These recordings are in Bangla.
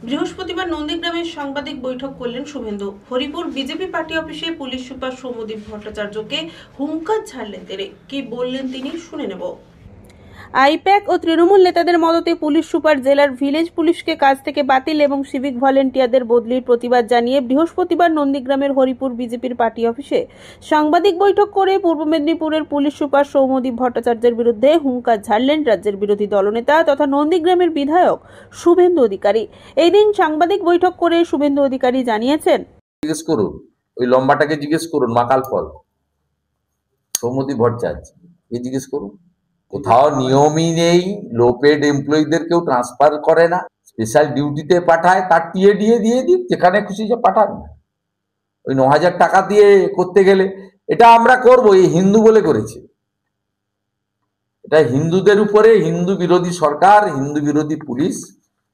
বৃহস্পতিবার নন্দীগ্রামের সাংবাদিক বৈঠক করলেন শুভেন্দু। হরিপুর বিজেপি পার্টি অফিসে পুলিশ সুপার সৌম্যদীপ ভট্টাচার্যকে হুঙ্কার ছাড়লেন তিনি। কি বললেন তিনি শুনে নেব। আইপ্যাক ও তৃণমূল নেতাদের মদতে পুলিশ সুপার জেলার ভিলেজ পুলিশকে কাজ থেকে বাতিল এবং সিভিক ভলেন্টিয়ারদের বদলির প্রতিবাদ জানিয়ে বৃহস্পতিবার নন্দীগ্রামের হরিপুর বিজেপির পার্টি অফিসে সাংবাদিক বৈঠক করে পূর্ব মেদিনীপুরের পুলিশ সুপার সৌম্যদীপ ভট্টাচার্যের বিরুদ্ধে হুঙ্কার ঝাড়লেন রাজ্যের বিরোধী দলনেতা তথা নন্দীগ্রামের বিধায়ক শুভেন্দু অধিকারী। এই দিন সাংবাদিক বৈঠক করে শুভেন্দু অধিকারী জানিয়েছেন, জিজ্ঞেস করুন, ওই লম্বাটাকে জিজ্ঞেস করুন, মাকাল ফল সৌম্যদীপ ভট্টাচার্য জিজ্ঞেস করুন। কোথাও নিয়মই নেই, লো পেড এমপ্লয়ীদের কেউ ট্রান্সফার করে না, স্পেশাল ডিউটিতে পাঠায়, তার টিএ দিয়ে দিক, যেখানে খুশি যে পাঠান। ওই 9,000 টাকা দিয়ে করতে গেলে এটা আমরা করব, এই হিন্দু বলে করেছে। এটা হিন্দুদের উপরে হিন্দু বিরোধী সরকার, হিন্দু বিরোধী পুলিশ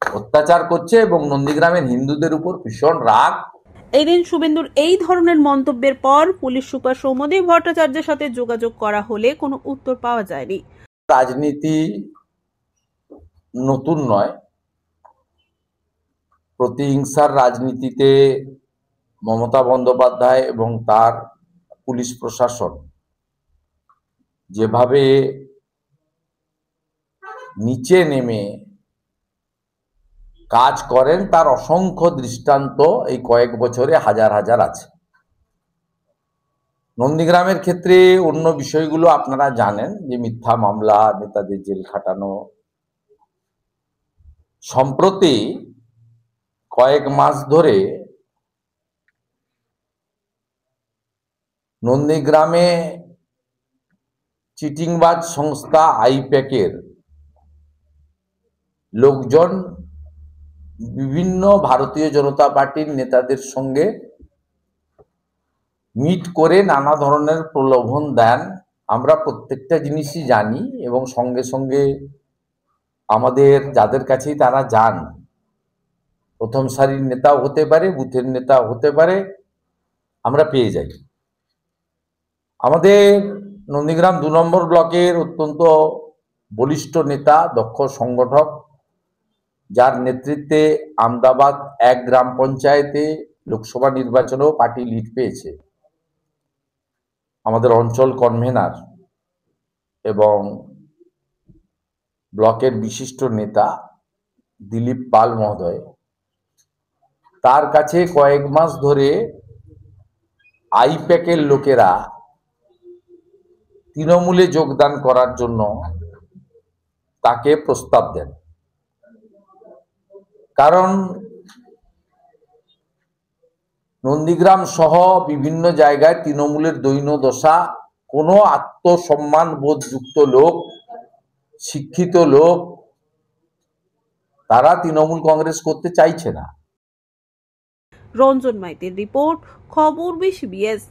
অত্যাচার করছে এবং নন্দীগ্রামের হিন্দুদের উপর ভীষণ রাগ। এই দিন শুভেন্দুর এই ধরনের মন্তব্যের পর পুলিশ সুপার সৌম্যদীপ ভট্টাচার্যের সাথে যোগাযোগ করা হলে কোনো উত্তর পাওয়া যায়নি। রাজনীতি নতুন নয়, প্রতিহিংসার রাজনীতিতে মমতা বন্দ্যোপাধ্যায় এবং তার পুলিশ প্রশাসন যেভাবে নিচে নেমে কাজ করেন তার অসংখ্য দৃষ্টান্ত এই কয়েক বছরে হাজার হাজার আছে। নন্দীগ্রামের ক্ষেত্রে অন্য বিষয়গুলো আপনারা জানেন, যে মিথ্যা মামলা, নেতাদের জেল খাটানো। সম্প্রতি কয়েক মাস ধরে নন্দীগ্রামে চিটিংবাজ সংস্থা আইপ্যাকের লোকজন বিভিন্ন ভারতীয় জনতা পার্টির নেতাদের সঙ্গে মিট করে নানা ধরনের প্রলোভন দেন। আমরা প্রত্যেকটা জিনিসই জানি এবং সঙ্গে সঙ্গে আমাদের যাদের কাছেই তারা যান, প্রথম সারির নেতাও হতে পারে, বুথের নেতা হতে পারে, আমরা পেয়ে যাই। আমাদের নন্দীগ্রাম 2 নম্বর ব্লকের অত্যন্ত বলিষ্ঠ নেতা, দক্ষ সংগঠক, যার নেতৃত্বে আমদাবাদ 1 গ্রাম পঞ্চায়েতে লোকসভা নির্বাচনেও পার্টি লিড পেয়েছে, আমাদের অঞ্চল কনভেনার এবং ব্লকের বিশিষ্ট নেতা দিলীপ পাল মহোদয়, তার কাছে কয়েক মাস ধরে আইপ্যাকের লোকেরা তৃণমূলে যোগদান করার জন্য তাকে প্রস্তাব দেন। কারণ নন্দীগ্রাম সহ বিভিন্ন জায়গায় তৃণমূলের দৈন্যদশা, কোনো আত্মসম্মান বোধযুক্ত লোক, শিক্ষিত লোক, তারা তৃণমূল কংগ্রেস করতে চাইছে না। রঞ্জন মাইতির রিপোর্ট, খবর 20BS।